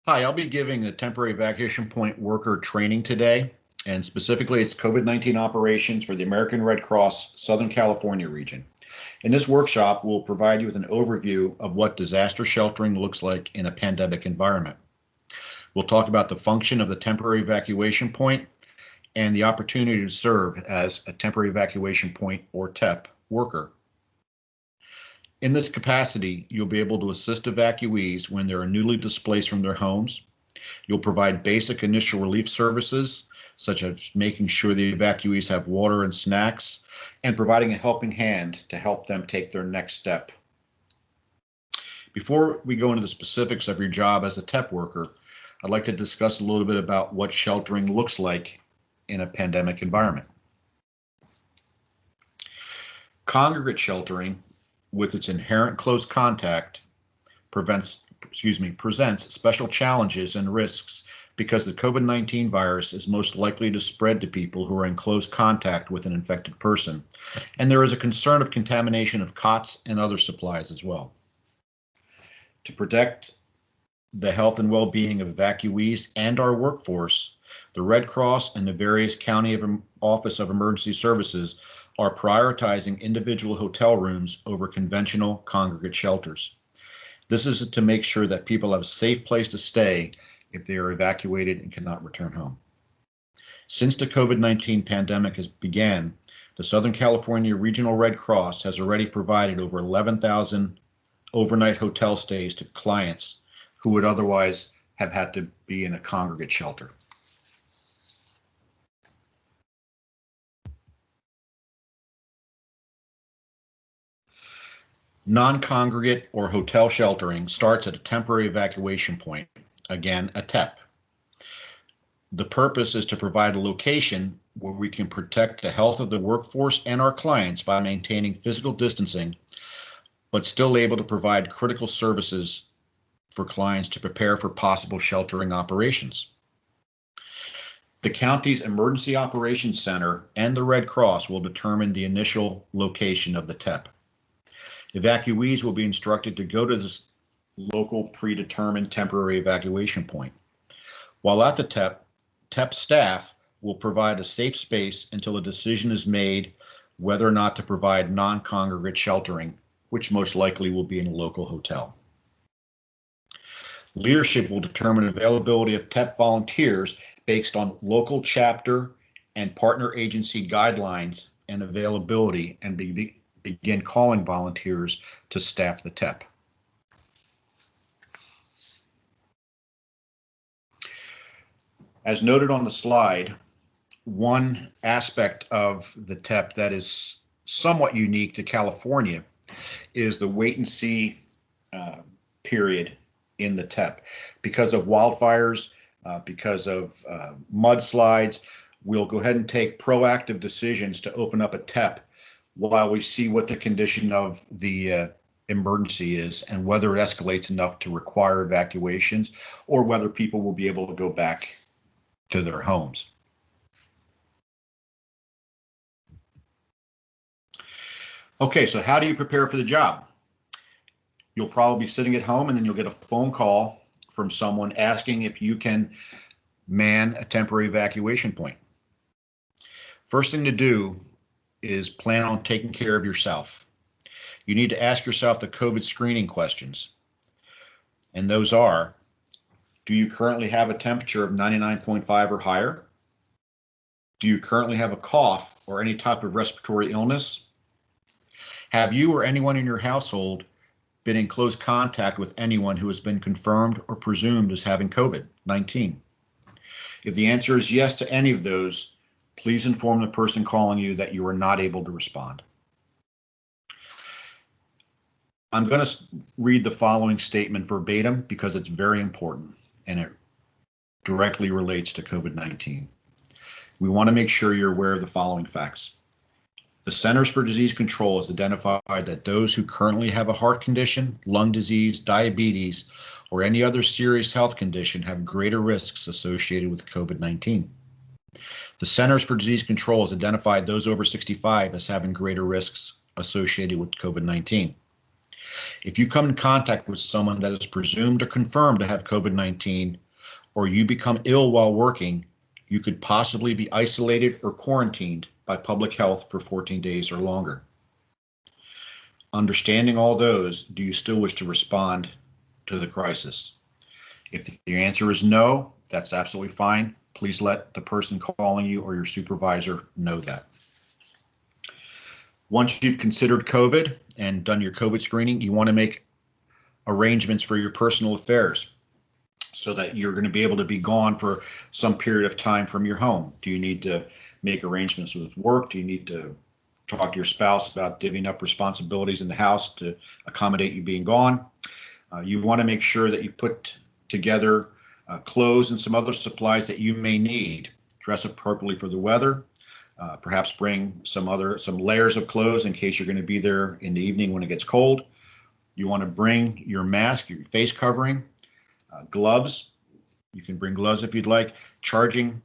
Hi, I'll be giving a temporary evacuation point worker training today, and specifically it's COVID-19 operations for the American Red Cross Southern California region. In this workshop, we'll provide you with an overview of what disaster sheltering looks like in a pandemic environment. We'll talk about the function of the temporary evacuation point and the opportunity to serve as a temporary evacuation point or TEP worker. In this capacity, you'll be able to assist evacuees when they are newly displaced from their homes. You'll provide basic initial relief services, such as making sure the evacuees have water and snacks, and providing a helping hand to help them take their next step. Before we go into the specifics of your job as a TEP worker, I'd like to discuss a little bit about what sheltering looks like in a pandemic environment. Congregate sheltering, with its inherent close contact, presents special challenges and risks because the COVID-19 virus is most likely to spread to people who are in close contact with an infected person, and there is a concern of contamination of cots and other supplies as well. To protect the health and well-being of evacuees and our workforce, the Red Cross and the various county Office of Emergency Services are prioritizing individual hotel rooms over conventional congregate shelters. This is to make sure that people have a safe place to stay if they are evacuated and cannot return home. Since the COVID-19 pandemic has began, the Southern California Regional Red Cross has already provided over 11,000 overnight hotel stays to clients who would otherwise have had to be in a congregate shelter. Non-congregate or hotel sheltering starts at a temporary evacuation point, again, a TEP. The purpose is to provide a location where we can protect the health of the workforce and our clients by maintaining physical distancing, but still able to provide critical services for clients to prepare for possible sheltering operations. The county's Emergency Operations Center and the Red Cross will determine the initial location of the TEP. Evacuees will be instructed to go to this local predetermined temporary evacuation point. While at the TEP staff will provide a safe space until a decision is made whether or not to provide non-congregate sheltering, which most likely will be in a local hotel. Leadership will determine availability of TEP volunteers based on local chapter and partner agency guidelines and availability, and begin calling volunteers to staff the TEP. As noted on the slide, one aspect of the TEP that is somewhat unique to California is the wait and see period in the TEP. Because of wildfires, because of mudslides, we'll go ahead and take proactive decisions to open up a TEP while we see what the condition of the emergency is and whether it escalates enough to require evacuations or whether people will be able to go back to their homes. Okay, so how do you prepare for the job? You'll probably be sitting at home and then you'll get a phone call from someone asking if you can man a temporary evacuation point. First thing to do is plan on taking care of yourself. You need to ask yourself the COVID screening questions. And those are, do you currently have a temperature of 99.5 or higher? Do you currently have a cough or any type of respiratory illness? Have you or anyone in your household been in close contact with anyone who has been confirmed or presumed as having COVID-19? If the answer is yes to any of those, please inform the person calling you that you are not able to respond. I'm going to read the following statement verbatim because it's very important and it directly relates to COVID-19. We want to make sure you're aware of the following facts. The Centers for Disease Control has identified that those who currently have a heart condition, lung disease, diabetes, or any other serious health condition have greater risks associated with COVID-19. The Centers for Disease Control has identified those over 65 as having greater risks associated with COVID-19. If you come in contact with someone that is presumed or confirmed to have COVID-19, or you become ill while working, you could possibly be isolated or quarantined by public health for 14 days or longer. Understanding all those, do you still wish to respond to the crisis? If the answer is no, that's absolutely fine. Please let the person calling you or your supervisor know that. Once you've considered COVID and done your COVID screening, you want to make arrangements for your personal affairs so that you're going to be able to be gone for some period of time from your home. Do you need to make arrangements with work? Do you need to talk to your spouse about divvying up responsibilities in the house to accommodate you being gone? You want to make sure that you put together clothes and some other supplies that you may need. Dress appropriately for the weather. Perhaps bring some layers of clothes in case you're going to be there in the evening when it gets cold. You want to bring your mask, your face covering, gloves. You can bring gloves if you'd like. Charging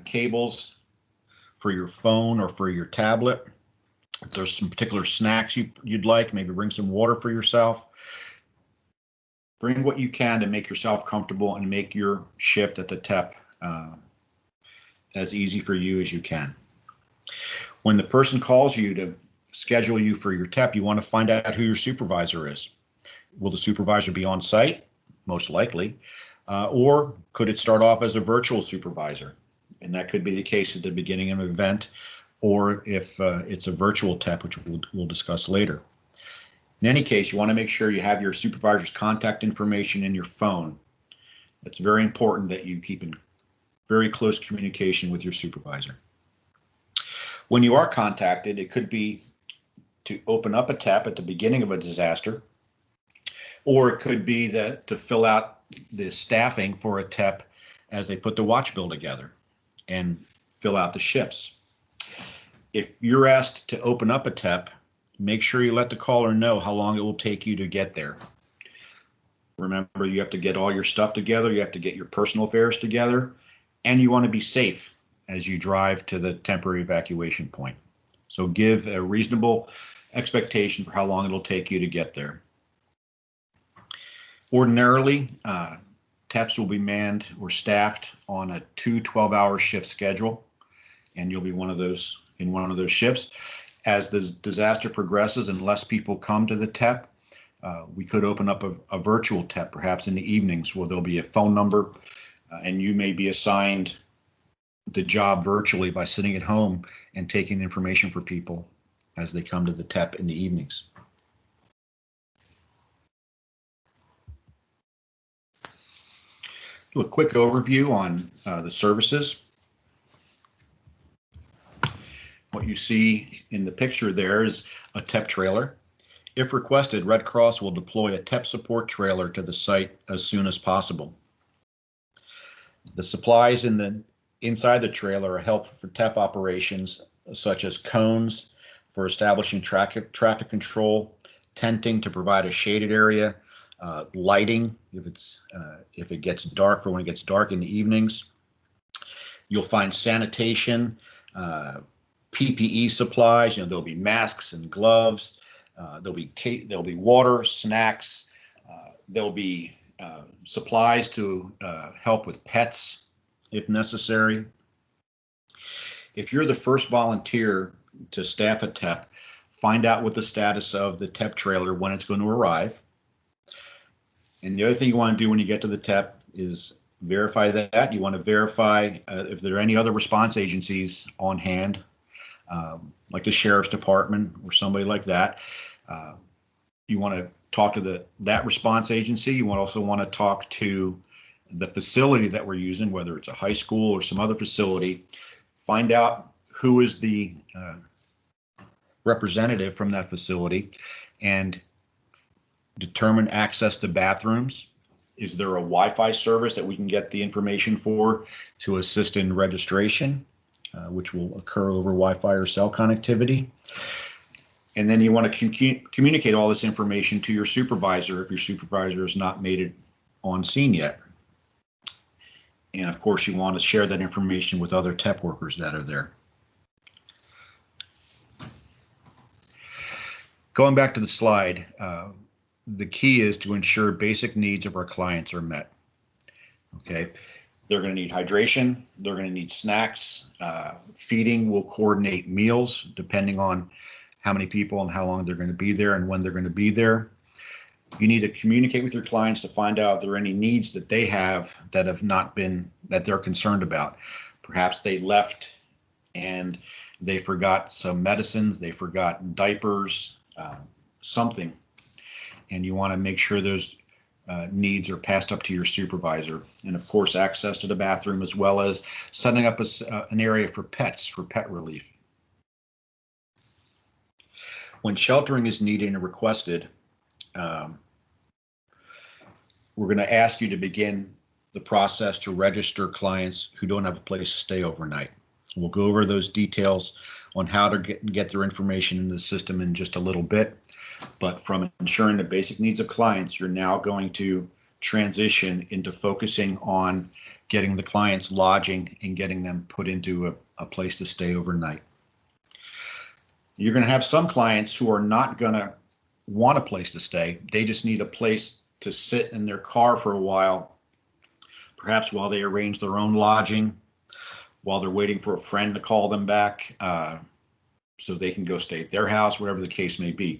cables for your phone or for your tablet. If there's some particular snacks you'd like, maybe bring some water for yourself. Bring what you can to make yourself comfortable and make your shift at the TEP as easy for you as you can. When the person calls you to schedule you for your TEP, you want to find out who your supervisor is. Will the supervisor be on site? Most likely. Or could it start off as a virtual supervisor? And that could be the case at the beginning of an event, or if it's a virtual TEP, which we'll discuss later. In any case, you want to make sure you have your supervisor's contact information in your phone. It's very important that you keep in very close communication with your supervisor. When you are contacted, it could be to open up a TEP at the beginning of a disaster, or it could be that to fill out the staffing for a TEP as they put the watch bill together and fill out the shifts. If you're asked to open up a TEP, make sure you let the caller know how long it will take you to get there. Remember, you have to get all your stuff together, you have to get your personal affairs together, and you want to be safe as you drive to the temporary evacuation point. So give a reasonable expectation for how long it'll take you to get there. Ordinarily, TEPs will be manned or staffed on a 2 12-hour shift schedule, and you'll be in one of those shifts. As the disaster progresses and less people come to the TEP, we could open up a virtual TEP, perhaps in the evenings, where there'll be a phone number, and you may be assigned the job virtually by sitting at home and taking information for people as they come to the TEP in the evenings. Do a quick overview on the services. What you see in the picture there is a TEP trailer. If requested, Red Cross will deploy a TEP support trailer to the site as soon as possible. The supplies inside the trailer are helpful for TEP operations, such as cones for establishing traffic control, tenting to provide a shaded area, lighting if it gets dark, for when it gets dark in the evenings. You'll find sanitation, PPE supplies. There'll be masks and gloves. There'll be water, snacks. There'll be supplies to help with pets if necessary. If you're the first volunteer to staff a TEP, find out what the status of the TEP trailer when it's going to arrive. And the other thing you want to do when you get to the TEP is verify that. You want to verify if there are any other response agencies on hand, like the Sheriff's Department or somebody like that. You want to talk to that response agency. You also want to talk to the facility that we're using, whether it's a high school or some other facility. Find out who is the representative from that facility and determine access to bathrooms. Is there a Wi-Fi service that we can get the information for to assist in registration, which will occur over Wi-Fi or cell connectivity? And then you want to communicate all this information to your supervisor if your supervisor has not made it on scene yet. And of course, you want to share that information with other TEP workers that are there. Going back to the slide, the key is to ensure basic needs of our clients are met. Okay, they're going to need hydration, they're going to need snacks, feeding. Will coordinate meals depending on how many people and how long they're going to be there and when they're going to be there. You need to communicate with your clients to find out if there are any needs that they have that have not been, that they're concerned about. Perhaps they left and they forgot some medicines, they forgot diapers, something, and you want to make sure those needs are passed up to your supervisor. And of course, access to the bathroom, as well as setting up an area for pets, for pet relief. When sheltering is needed and requested, we're going to ask you to begin the process to register clients who don't have a place to stay overnight. We'll go over those details on how to get their information in the system in just a little bit. But from ensuring the basic needs of clients, you're now going to transition into focusing on getting the clients lodging and getting them put into a place to stay overnight. You're going to have some clients who are not going to want a place to stay. They just need a place to sit in their car for a while, perhaps while they arrange their own lodging, while they're waiting for a friend to call them back, so they can go stay at their house, whatever the case may be.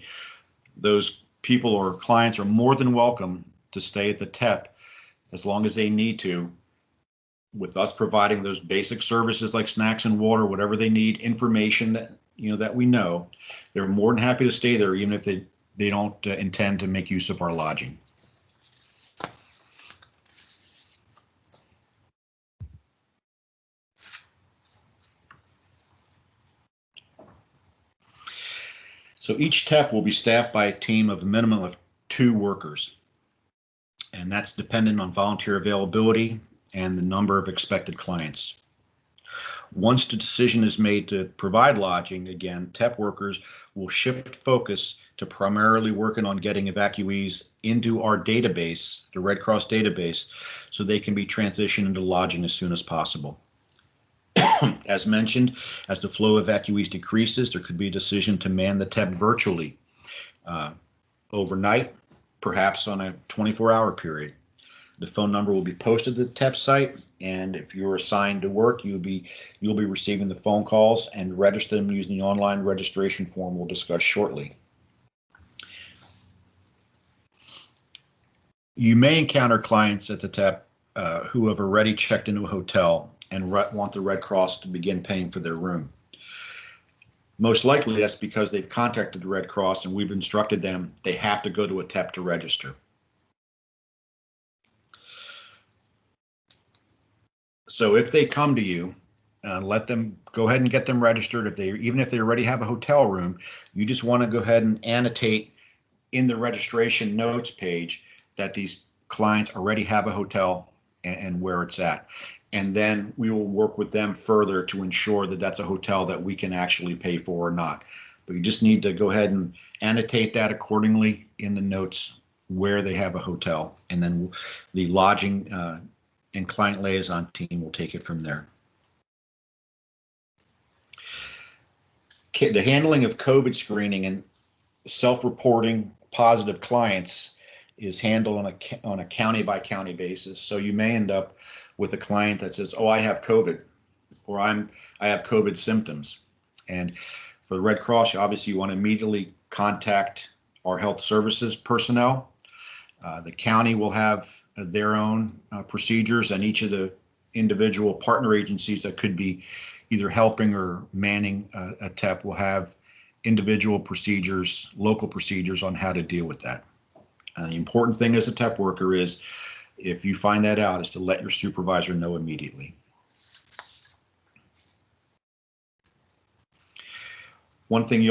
Those people or clients are more than welcome to stay at the TEP as long as they need to, with us providing those basic services like snacks and water, whatever they need, information that that we know. They're more than happy to stay there, even if they don't intend to make use of our lodging. So each TEP will be staffed by a team of a minimum of 2 workers, and that's dependent on volunteer availability and the number of expected clients. Once the decision is made to provide lodging, again, TEP workers will shift focus to primarily working on getting evacuees into our database, the Red Cross database, so they can be transitioned into lodging as soon as possible. As mentioned, as the flow of evacuees decreases, there could be a decision to man the TEP virtually overnight, perhaps on a 24-hour period. The phone number will be posted to the TEP site, and if you're assigned to work, you'll be receiving the phone calls and register them using the online registration form we'll discuss shortly. You may encounter clients at the TEP who have already checked into a hotel and want the Red Cross to begin paying for their room. Most likely that's because they've contacted the Red Cross and we've instructed them they have to go to a TEP to register. So if they come to you, let them go ahead and get them registered. Even if they already have a hotel room, you just want to go ahead and annotate in the registration notes page that these clients already have a hotel and where it's at. And then we will work with them further to ensure that that's a hotel that we can actually pay for or not. But you just need to go ahead and annotate that accordingly in the notes where they have a hotel, and then the lodging and client liaison team will take it from there. The handling of COVID screening and self-reporting positive clients is handled on a county by county basis. So you may end up with a client that says, "Oh, I have COVID," or I have COVID symptoms. And for the Red Cross, obviously you want to immediately contact our health services personnel. The county will have their own procedures, and each of the individual partner agencies that could be either helping or manning a TEP will have individual procedures, local procedures on how to deal with that. The important thing as a TEP worker is, if you find that out, is to let your supervisor know immediately. One thing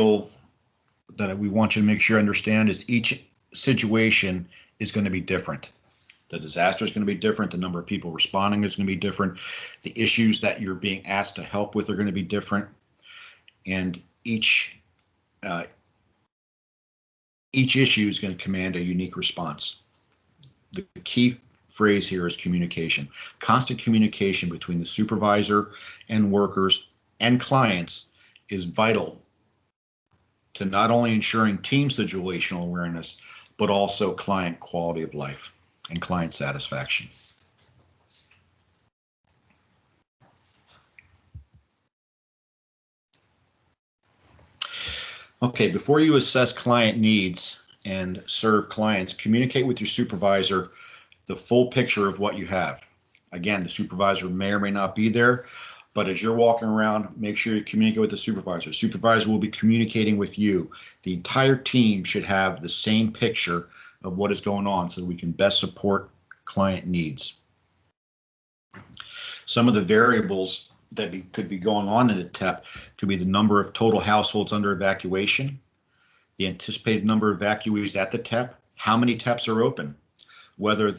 that we want you to make sure you understand is each situation is going to be different. The disaster is going to be different. The number of people responding is going to be different. The issues that you're being asked to help with are going to be different. And each issue is going to command a unique response. The key phrase here is communication. Constant communication between the supervisor and workers and clients is vital to not only ensuring team situational awareness, but also client quality of life and client satisfaction. Okay, before you assess client needs and serve clients, communicate with your supervisor the full picture of what you have. Again, the supervisor may or may not be there, but as you're walking around, make sure you communicate with the supervisor. Supervisor will be communicating with you. The entire team should have the same picture of what is going on so that we can best support client needs. Some of the variables that could be going on in a TEP could be the number of total households under evacuation, the anticipated number of evacuees at the TEP, how many TEPs are open, whether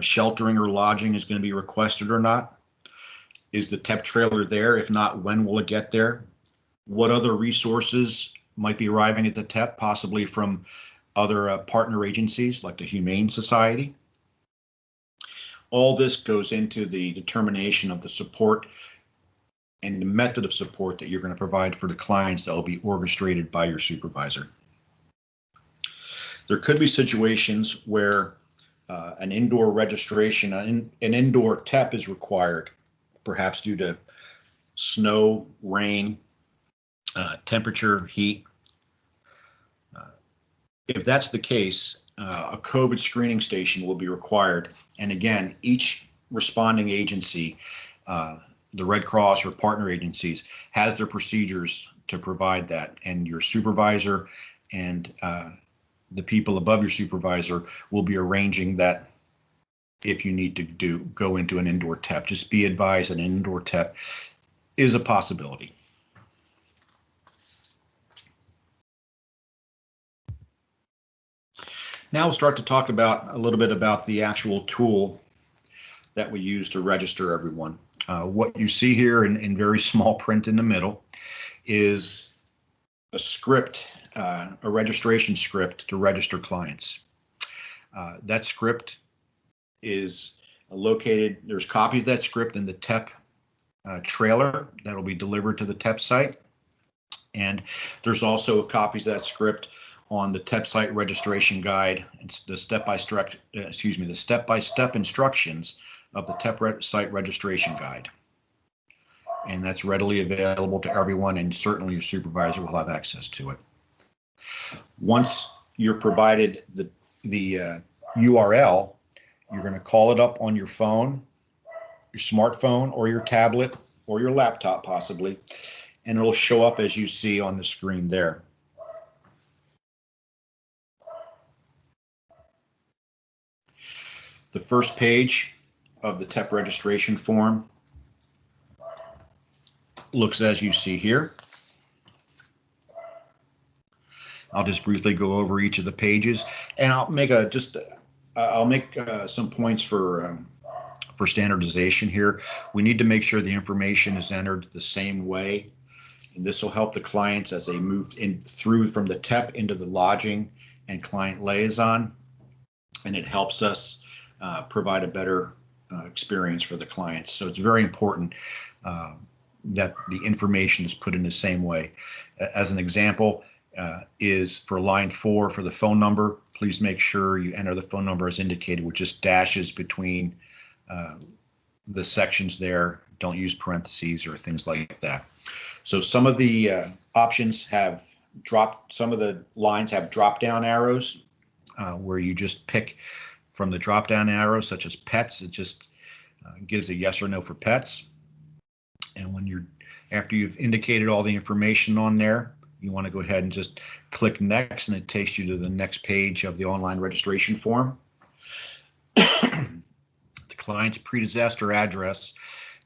sheltering or lodging is going to be requested or not. Is the TEP trailer there? If not, when will it get there? What other resources might be arriving at the TEP, possibly from other partner agencies like the Humane Society? All this goes into the determination of the support and the method of support that you're going to provide for the clients that will be orchestrated by your supervisor. There could be situations where an indoor registration, an indoor TEP is required, perhaps due to snow, rain, temperature, heat. If that's the case, a COVID screening station will be required. And again, each responding agency, the Red Cross or partner agencies, has their procedures to provide that. And your supervisor and the people above your supervisor will be arranging that if you need to go into an indoor TEP. Just be advised an indoor TEP is a possibility. Now we'll start to talk about a little bit about the actual tool that we use to register everyone. What you see here in very small print in the middle is a script, a registration script to register clients. That script is located, there's copies of that script in the TEP trailer that will be delivered to the TEP site. And there's also copies of that script on the TEP site registration guide. It's the step-by-step instructions of the TEP site registration guide. And that's readily available to everyone, and certainly your supervisor will have access to it. Once you're provided the URL, you're going to call it up on your phone, your smartphone, or your tablet, or your laptop possibly, and it'll show up as you see on the screen there. The first page of the TEP registration form looks as you see here. I'll just briefly go over each of the pages, and I'll make some points for standardization here. We need to make sure the information is entered the same way, and this will help the clients as they move through from the TEP into the lodging and client liaison, and it helps us provide a better experience for the clients. So it's very important that the information is put in the same way. As an example, is for line 4 for the phone number, please make sure you enter the phone number as indicated with just dashes between the sections there. Don't use parentheses or things like that. So some of the options have some of the lines have drop down arrows where you just pick from the drop down arrows, such as pets. It just gives a yes or no for pets. And after you've indicated all the information on there, you want to go ahead and just click next, and it takes you to the next page of the online registration form. The client's pre-disaster address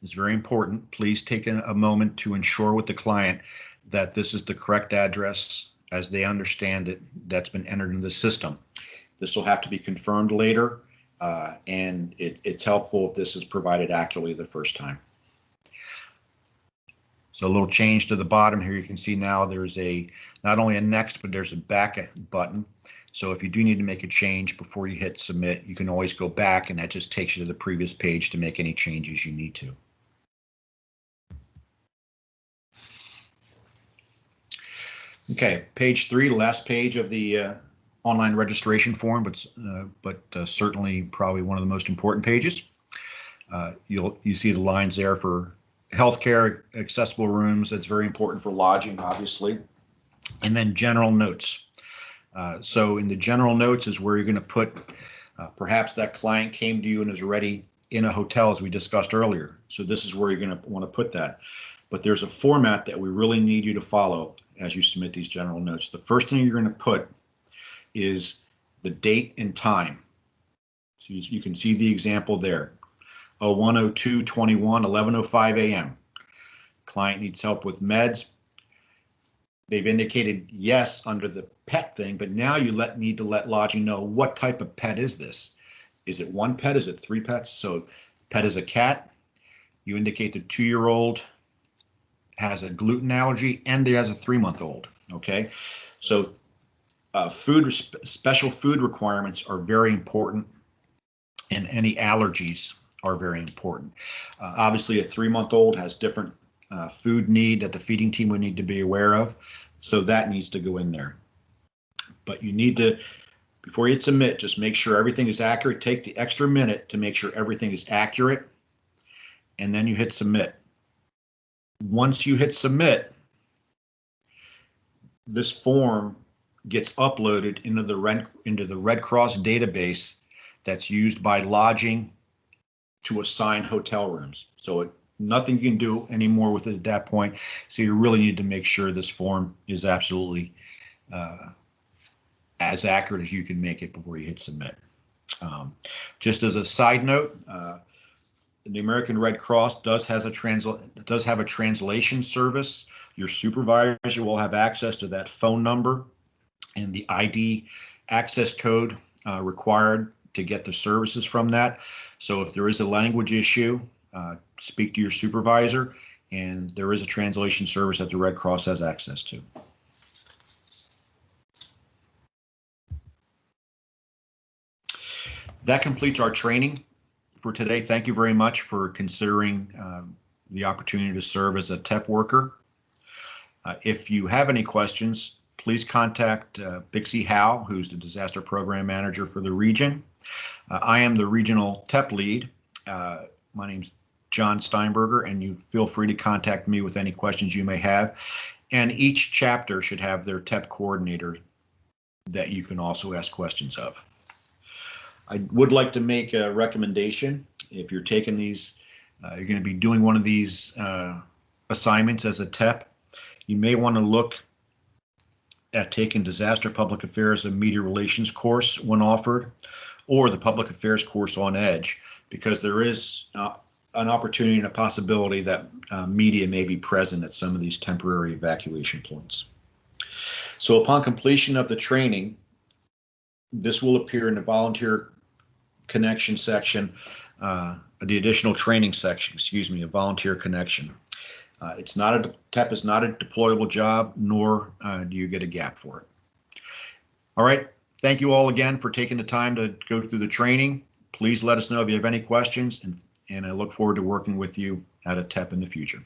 is very important. Please take a moment to ensure with the client that this is the correct address as they understand it that's been entered in the system. This will have to be confirmed later, and it's helpful if this is provided accurately the first time. So a little change to the bottom here. You can see now there's not only a next, but there's a back button. So if you do need to make a change before you hit submit, you can always go back, and that just takes you to the previous page to make any changes you need to. Okay, page 3, last page of the online registration form, but certainly probably one of the most important pages. You see the lines there for healthcare, accessible rooms. That's very important for lodging, obviously. And then general notes. So in the general notes is where you're going to put, perhaps that client came to you and is already in a hotel, as we discussed earlier. So this is where you're going to want to put that. But there's a format that we really need you to follow as you submit these general notes. The first thing you're going to put is the date and time. So you can see the example there. 01/02/21, 11:05 a.m. Client needs help with meds. They've indicated yes under the pet thing, but now you need to let lodging know what type of pet is this. Is it one pet? Is it 3 pets? So pet is a cat. You indicate the 2-year-old has a gluten allergy and there has a 3-month-old. Okay, so special food requirements are very important, and any allergies are very important. Obviously, a 3-month-old has different food need that the feeding team would need to be aware of, so that needs to go in there. But you need to, before you submit, just make sure everything is accurate. Take the extra minute to make sure everything is accurate, and then you hit submit. Once you hit submit, this form gets uploaded into the Red Cross database that's used by lodging to assign hotel rooms. So nothing you can do anymore with it at that point. So you really need to make sure this form is absolutely as accurate as you can make it before you hit submit. Just as a side note, the American Red Cross does have a translation service. Your supervisor will have access to that phone number and the ID access code required to get the services from that. So if there is a language issue, speak to your supervisor, and there is a translation service that the Red Cross has access to. That completes our training for today. Thank you very much for considering the opportunity to serve as a TEP worker. If you have any questions, please contact Bixie Howe, who's the Disaster Program Manager for the region. I am the Regional TEP Lead. My name's John Steinberger, and you feel free to contact me with any questions you may have. And each chapter should have their TEP coordinator that you can also ask questions of. I would like to make a recommendation. If you're taking these, you're going to be doing one of these assignments as a TEP, you may want to look at taking Disaster Public Affairs and Media Relations course when offered, or the Public Affairs course on EDGE, because there is an opportunity and a possibility that media may be present at some of these temporary evacuation points. So upon completion of the training, this will appear in the volunteer connection section, the additional training section, a volunteer connection. TEP is not a deployable job, nor do you get a gap for it. All right, thank you all again for taking the time to go through the training. Please let us know if you have any questions, and I look forward to working with you at a TEP in the future.